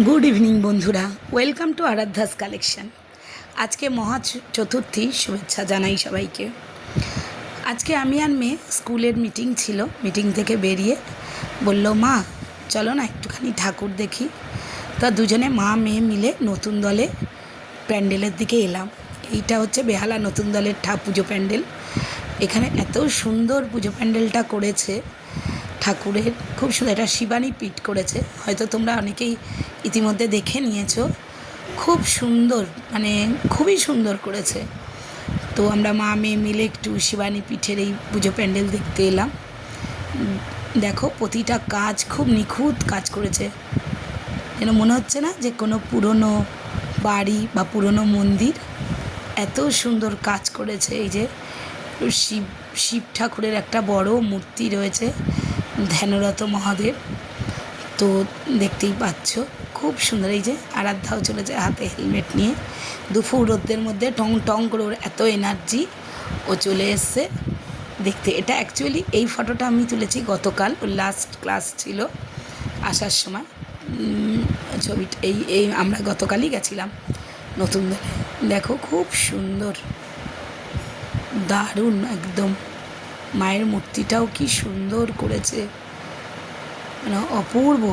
Good evening বন্ধুরা, welcome to আরাধ্যাস collection. আজকে মহা চতুর্থী, শুভেচ্ছা জানাই সবাইকে। আজকে আমি আর মেয়ে স্কুলের মিটিং ছিল, মিটিং থেকে বেরিয়ে বলল, মা চলো না একটুখানি ঠাকুর দেখি। তা দুজনে মা মেয়ে মিলে নতুন দলে প্যান্ডেলের দিকে এলাম। এইটা হচ্ছে বেহালা নতুন দলের পুজো প্যান্ডেল। এখানে এত সুন্দর পুজো প্যান্ডেলটা করেছে, ঠাকুরের খুব সুন্দর। এটা শিবানী পিঠ করেছে, হয়তো তোমরা অনেকেই ইতিমধ্যে দেখে নিয়েছো। খুব সুন্দর, মানে খুবই সুন্দর করেছে। তো আমরা মা মেয়ে মিলে একটু শিবানী পিঠের এই পুজো প্যান্ডেল দেখতে এলাম। দেখো প্রতিটা কাজ খুব নিখুঁত কাজ করেছে, যেন মনে হচ্ছে না যে কোনো পুরনো বাড়ি বা পুরনো মন্দির। এত সুন্দর কাজ করেছে। এই যে শিব ঠাকুরের একটা বড় মূর্তি রয়েছে, ধ্যানরত মহাদেব। তো দেখতেই পাচ্ছ খুব সুন্দর। এই যে আরাধ্যাও চলেছে হাতে হেলমেট নিয়ে, দুপুর রোদ্রের মধ্যে টং টং করে ওর এত এনার্জি, ও চলে এসছে দেখতে। এটা অ্যাকচুয়ালি এই ফটোটা আমি তুলেছি গতকাল, ওর লাস্ট ক্লাস ছিল আসার সময়। ছবিটা এই আমরা গতকালই গেছিলাম নতুন দলে। দেখো খুব সুন্দর, দারুণ একদম। মায়ের মূর্তিটাও কি সুন্দর করেছে, মানে অপূর্ব,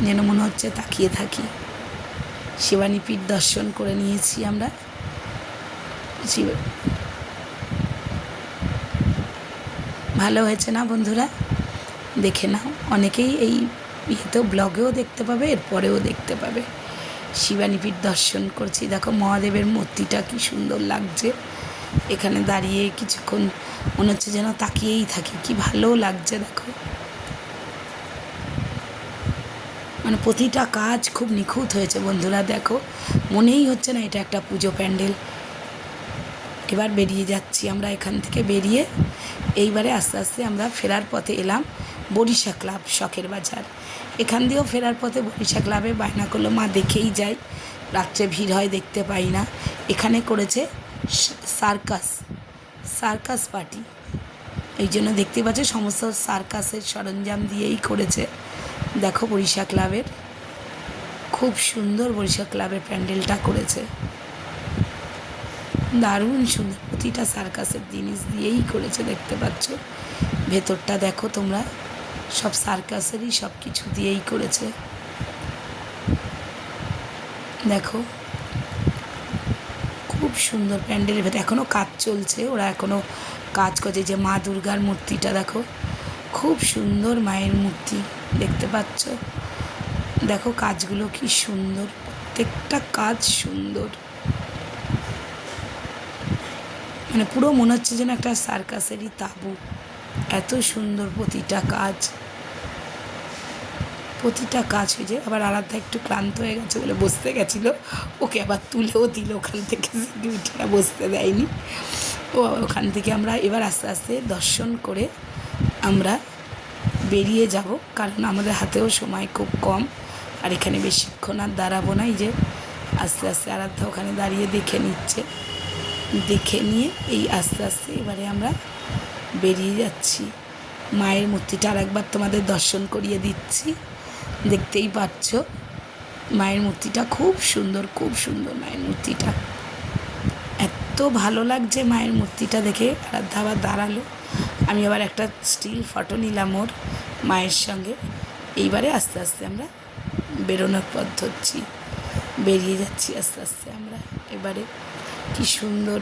যেন মনে হচ্ছে তাকিয়ে থাকি। শিবানী পীঠ দর্শন করে নিয়েছি আমরা। ভালো হয়েছে না বন্ধুরা? দেখে নাও। অনেকেই এই তো ব্লগেও দেখতে পাবে, এরপরেও দেখতে পাবে। শিবানী পীঠ দর্শন করছি। দেখো মহাদেবের মূর্তিটা কি সুন্দর লাগছে। এখানে দাঁড়িয়ে কিছুক্ষণ মনে হচ্ছে যেন তাকিয়েই থাকি, কি ভালো লাগছে। দেখো মানে প্রতিটা কাজ খুব নিখুঁত হয়েছে বন্ধুরা। দেখো মনেই হচ্ছে না এটা একটা পুজো প্যান্ডেল। এবার বেরিয়ে যাচ্ছি আমরা এখান থেকে। বেরিয়ে এইবারে আস্তে আস্তে আমরা ফেরার পথে এলাম বরিশা ক্লাব, শখের বাজার। এখান দিয়েও ফেরার পথে বরিশা ক্লাবে বায়না করলো, মা দেখেই যাই, রাত্রে ভিড় হয় দেখতে পাই না। এখানে করেছে সার্কাস পার্টি, এই জন্য দেখতে পাচ্ছে সমস্ত সার্কাসের সরঞ্জাম দিয়েই করেছে। দেখো বরিশা ক্লাবের খুব সুন্দর, বরিশা ক্লাবের প্যান্ডেলটা করেছে দারুণ সুন্দর। প্রতিটা সার্কাসের জিনিস দিয়েই করেছে, দেখতে পাচ্ছ। ভেতরটা দেখো তোমরা, সব সার্কাসেরই সব কিছু দিয়েই করেছে। দেখো খুব সুন্দর প্যান্ডেলের ভেতর এখনও কাজ চলছে, ওরা এখনও কাজ করছে। যে মা দুর্গার মূর্তিটা দেখো, খুব সুন্দর মায়ের মূর্তি, দেখতে পাচ্ছ। দেখো কাজগুলো কি সুন্দর, প্রত্যেকটা কাজ সুন্দর, মানে পুরো মনে হচ্ছে যেন একটা সার্কাসেরই তাঁবু। এত সুন্দর প্রতিটা কাজ, প্রতিটা কাজ হয়েছে। আবার আরাধ্যা একটু ক্লান্ত হয়ে গেছে বলে বসতে গেছিলো, ওকে আবার তুলেও দিল ওখান থেকে, সিকিউরিটিরা বসতে দেয়নি। ও ওখান থেকে আমরা এবার আস্তে আস্তে দর্শন করে আমরা বেরিয়ে যাব, কারণ আমাদের হাতেও সময় খুব কম। আর এখানে বেশিক্ষণ আর দাঁড়াবো না। এই যে আস্তে আস্তে আরাধ্যা ওখানে দাঁড়িয়ে দেখে নিচ্ছে, দেখে নিয়ে এই আস্তে আস্তে এবারে আমরা বেরিয়ে যাচ্ছি। মায়ের মূর্তিটা আর একবার তোমাদের দর্শন করিয়ে দিচ্ছি, দেখতেই পাচ্ছ। মায়ের মূর্তিটা খুব সুন্দর, খুব সুন্দর মায়ের মূর্তিটা। এত ভালো লাগছে মায়ের মূর্তিটা দেখে। আরাধ্যা আবার দাঁড়ালো, আমি আবার একটা স্টিল ফটো নিলাম ওর মায়ের সঙ্গে। এইবারে আস্তে আস্তে আমরা বেরোনোর পথ ধরছি, বেরিয়ে যাচ্ছি আস্তে আস্তে আমরা। এবারে কি সুন্দর,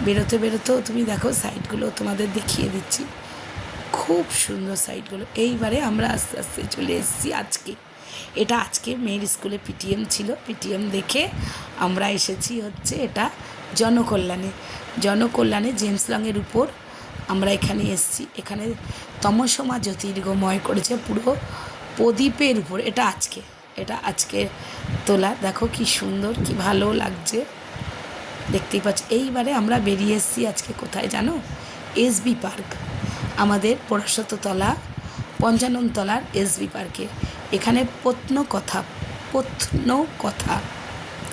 বেরোতে বেরোতেও তুমি দেখো সাইডগুলো তোমাদের দেখিয়ে দিচ্ছি, খুব সুন্দর সাইডগুলো। এইবারে আমরা আস্তে আস্তে চলে এসেছি আজকে। এটা আজকে মেয়ের স্কুলে পিটিএম ছিল, পিটিএম দেখে আমরা এসেছি হচ্ছে এটা জনকল্যাণে জেমস লংয়ের উপর আমরা এখানে এসেছি। এখানে তমসমা জ্যোতির্গময় করেছে পুরো প্রদীপের উপর। এটা আজকে তোলা। দেখো কি সুন্দর, কি ভালো লাগছে, দেখতেই পাচ্ছি। এইবারে আমরা বেরিয়ে এসেছি আজকে কোথায় জানো? এসবি পার্ক, আমাদের পরাশততলা 55 তলার এসবি পার্কে। এখানে প্রত্নকথা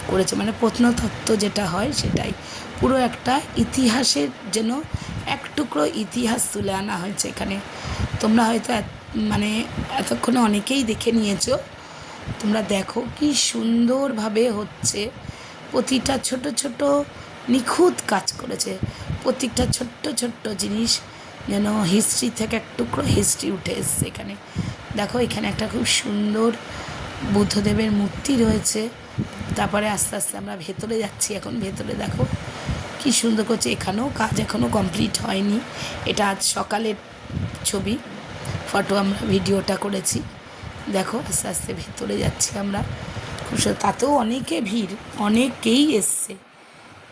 করেছে, মানে প্রত্নতত্ত্ব যেটা হয় সেটাই। পুরো একটা ইতিহাসের যেন এক টুকরো ইতিহাস তুলে আনা হয়েছে এখানে। তোমরা হয়তো মানে এতক্ষণে অনেকেই দেখে নিয়েছো, তোমরা দেখো কি সুন্দরভাবে হচ্ছে। প্রতিটা ছোট ছোট নিখুঁত কাজ করেছে। প্রত্যেকটা ছোট্ট ছোট্ট জিনিস যেন হিস্ট্রি থেকে এক টুকরো হিস্ট্রি উঠে এসছে এখানে। দেখো এখানে একটা খুব সুন্দর বুদ্ধদেবের মূর্তি রয়েছে। তারপরে আস্তে আস্তে আমরা ভেতরে যাচ্ছি। এখন ভেতরে দেখো কি সুন্দর করছে। এখানেও কাজ এখনও কমপ্লিট হয়নি। এটা আজ সকালের ছবি, ফটো আমরা ভিডিওটা করেছি। দেখো আস্তে আস্তে ভেতরে যাচ্ছি আমরা। তাতেও অনেকে ভিড়, অনেকেই এসছে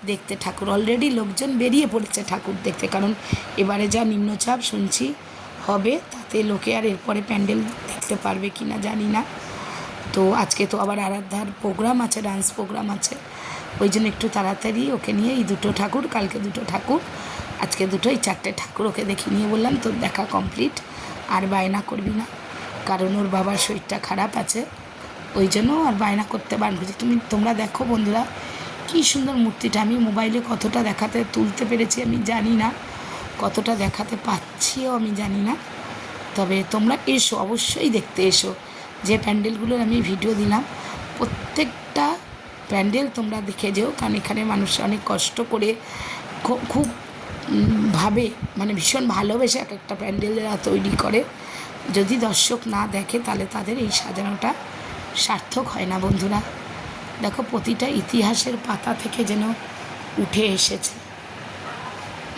দেখতে ঠাকুর। অলরেডি লোকজন বেরিয়ে পড়েছে ঠাকুর দেখতে, কারণ এবারে যা নিম্নচাপ শুনছি হবে, তাতে লোকে আর এরপরে প্যান্ডেল দেখতে পারবে কি না জানি না। তো আজকে তো আবার আরাধ্যার প্রোগ্রাম আছে, ডান্স প্রোগ্রাম আছে, ওই জন্য একটু তাড়াতাড়ি ওকে নিয়ে এই দুটো ঠাকুর, কালকে দুটো ঠাকুর, আজকে দুটো, এই চারটে ঠাকুর ওকে দেখিয়ে নিয়ে বললাম তোর দেখা কমপ্লিট, আর বায়না করবি না, কারণ ওর বাবার শরীরটা খারাপ আছে, ওই জন্য আর বায়না করতে পারবি। তোমরা দেখো বন্ধুরা কী সুন্দর মূর্তিটা। আমি মোবাইলে কতটা তুলতে পেরেছি আমি জানি না, কতটা দেখাতে পাচ্ছিও আমি জানি না। তবে তোমরা এসো, অবশ্যই দেখতে এসো। যে প্যান্ডেলগুলোর আমি ভিডিও দিলাম প্রত্যেকটা প্যান্ডেল তোমরা দেখে যেও, কারণ এখানে মানুষ অনেক কষ্ট করে খুব ভাবে, মানে ভীষণ ভালোবেসে এক একটা প্যান্ডেল যারা তৈরি করে। যদি দর্শক না দেখে তাহলে তাদের এই সাজানোটা সার্থক হয় না বন্ধুরা। দেখো প্রতিটা ইতিহাসের পাতা থেকে যেন উঠে এসেছে,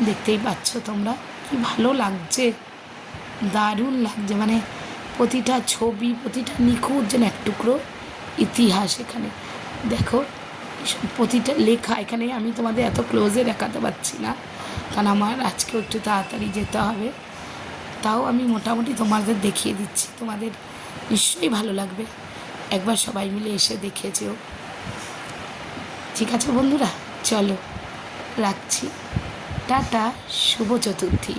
দেখতেই পাচ্ছ তোমরা, কি ভালো লাগছে, দারুণ লাগছে। মানে প্রতিটা ছবি, প্রতিটা নিখুঁত যেন এক টুকরো ইতিহাস। এখানে দেখো প্রতিটা লেখা। এখানে আমি তোমাদের এত ক্লোজে দেখাতে পারছি না, কারণ আমার আজকে একটু তাড়াতাড়ি যেতে হবে। তাও আমি মোটামুটি তোমাদের দেখিয়ে দিচ্ছি, তোমাদের নিশ্চয়ই ভালো লাগবে। একবার সবাই মিলে এসে দেখে যেও। ঠিক আছে বন্ধুরা, চলো রাখছি, টাটা, শুভ চতুর্থী।